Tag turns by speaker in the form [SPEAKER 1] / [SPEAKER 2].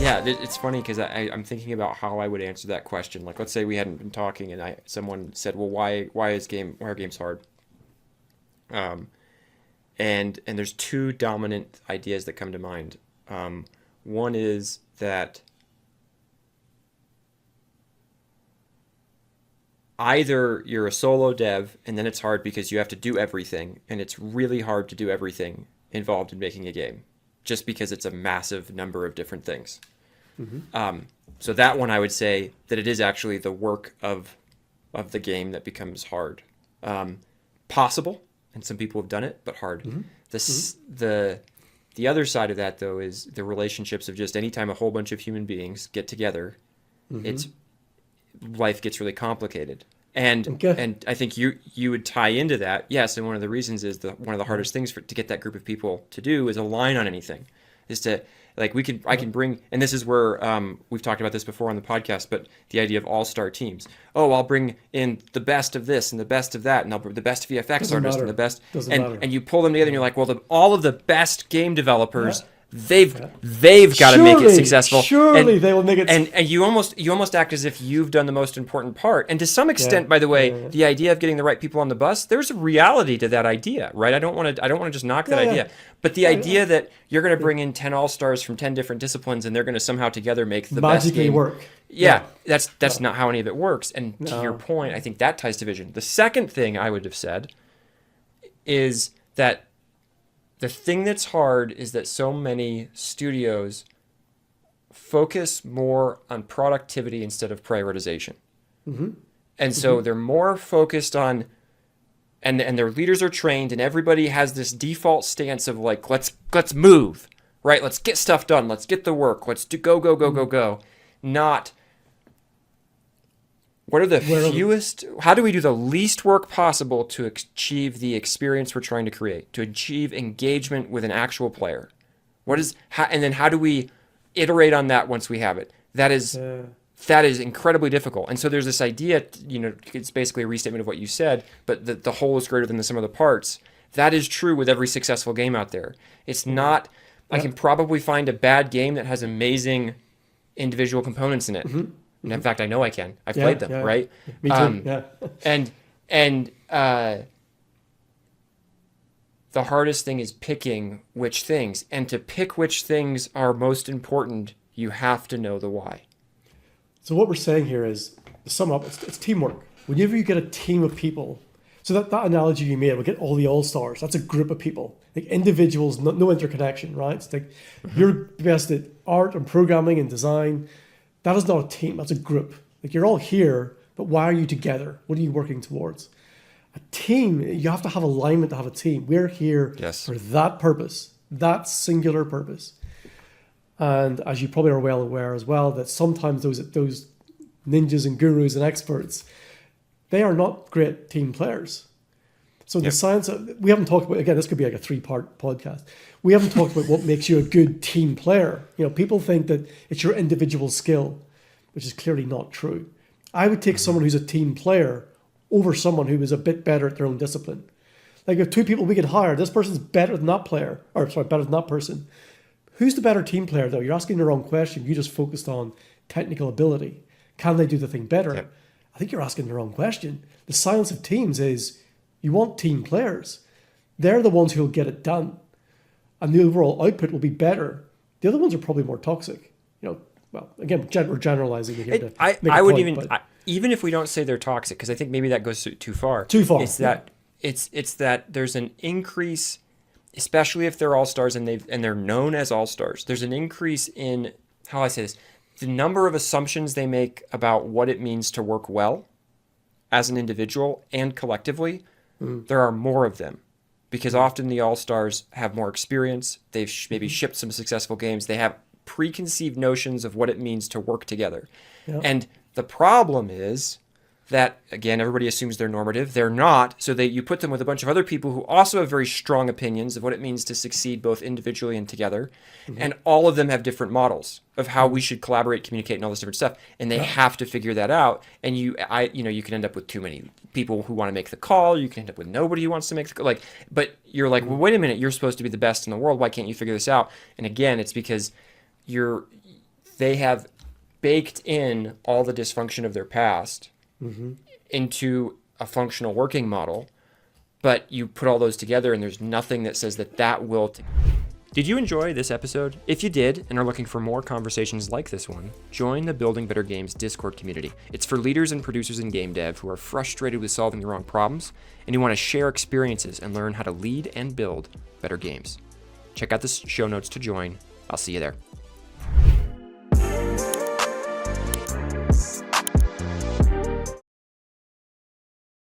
[SPEAKER 1] Yeah, it's funny because I'm thinking about how I would answer that question. Like, let's say we hadn't been talking, and someone said, "Well, why are games hard?" Um, and there's two dominant ideas that come to mind. One is that either you're a solo dev, and then it's hard because you have to do everything, and it's really hard to do everything involved in making a game, just because it's a massive number of different things. So that one, I would say that it is actually the work of the game that becomes hard. Possible, and some people have done it, but hard. The other side of that, though, is the relationships of just anytime a whole bunch of human beings get together, it's life gets really complicated. And I think you would tie into that. Yes, and one of the reasons is one of the hardest things to get that group of people to do is align on anything. Is to I can bring, and this is where we've talked about this before on the podcast, but the idea of all-star teams. Oh, I'll bring in the best of this and the best of that, and I'll bring the best VFX artist and the best, and you pull them together, and you're like, well, all of the best game developers, they've got to make it successful.
[SPEAKER 2] Surely they will make it.
[SPEAKER 1] And you almost act as if you've done the most important part. And to some extent, by the way, the idea of getting the right people on the bus, there's a reality to that idea, right? I don't want to just knock that idea. But the idea that you're going to bring in 10 all-stars from 10 different disciplines and they're going to somehow together make the best game
[SPEAKER 2] work.
[SPEAKER 1] Yeah, that's not how any of it works. And to your point, I think that ties to vision. The second thing I would have said is that the thing that's hard is that so many studios focus more on productivity instead of prioritization. And so they're more focused on, and their leaders are trained, and everybody has this default stance of like, let's move, right? Let's get stuff done. Let's get the work. Let's go. Not, what are the fewest, how do we do the least work possible to achieve the experience we're trying to create, to achieve engagement with an actual player? And then how do we iterate on that once we have it? That is incredibly difficult. And so there's this idea, it's basically a restatement of what you said, but the whole is greater than the sum of the parts. That is true with every successful game out there. It's not, I can probably find a bad game that has amazing individual components in it. And in fact, I know I can. I've played them, right?
[SPEAKER 2] Me too.
[SPEAKER 1] And the hardest thing is picking which things. And to pick which things are most important, you have to know the why.
[SPEAKER 2] So what we're saying here is, to sum up, it's teamwork. Whenever you get a team of people, so that analogy you made, we get all the all-stars, that's a group of people. Like individuals, no interconnection, right? It's like you're best at art and programming and design. That is not a team, that's a group. Like you're all here, but why are you together? What are you working towards? A team, you have to have alignment to have a team. We're here for that purpose, that singular purpose. And as you probably are well aware as well, that sometimes those ninjas and gurus and experts, they are not great team players. So the science, we haven't talked about, again, this could be like a 3-part podcast. We haven't talked about what makes you a good team player. People think that it's your individual skill, which is clearly not true. I would take someone who's a team player over someone who is a bit better at their own discipline. Like if 2 people we could hire, this person's better than that player, better than that person. Who's the better team player though? You're asking the wrong question. You just focused on technical ability. Can they do the thing better? Yep. I think you're asking the wrong question. The science of teams is you want team players. They're the ones who'll get it done. And the overall output will be better. The other ones are probably more toxic. Well, again, we're generalizing here.
[SPEAKER 1] Even if we don't say they're toxic, because I think maybe that goes too far. It's that there's an increase, especially if they're all-stars and they're known as all-stars. There's an increase in, how I say this, the number of assumptions they make about what it means to work well as an individual and collectively. There are more of them because often the all-stars have more experience. They've maybe shipped some successful games. They have preconceived notions of what it means to work together. And the problem is that, again, everybody assumes they're normative. They're not. So you put them with a bunch of other people who also have very strong opinions of what it means to succeed both individually and together. And all of them have different models of how we should collaborate, communicate, and all this different stuff. And they have to figure that out. And you can end up with too many people who want to make the call. You can end up with nobody who wants to make the call. But you're like, well, wait a minute. You're supposed to be the best in the world. Why can't you figure this out? And again, it's because they have baked in all the dysfunction of their past into a functional working model, but you put all those together and there's nothing that says that will... Did you enjoy this episode? If you did and are looking for more conversations like this one, join the Building Better Games Discord community. It's for leaders and producers in game dev who are frustrated with solving the wrong problems and who want to share experiences and learn how to lead and build better games. Check out the show notes to join. I'll see you there.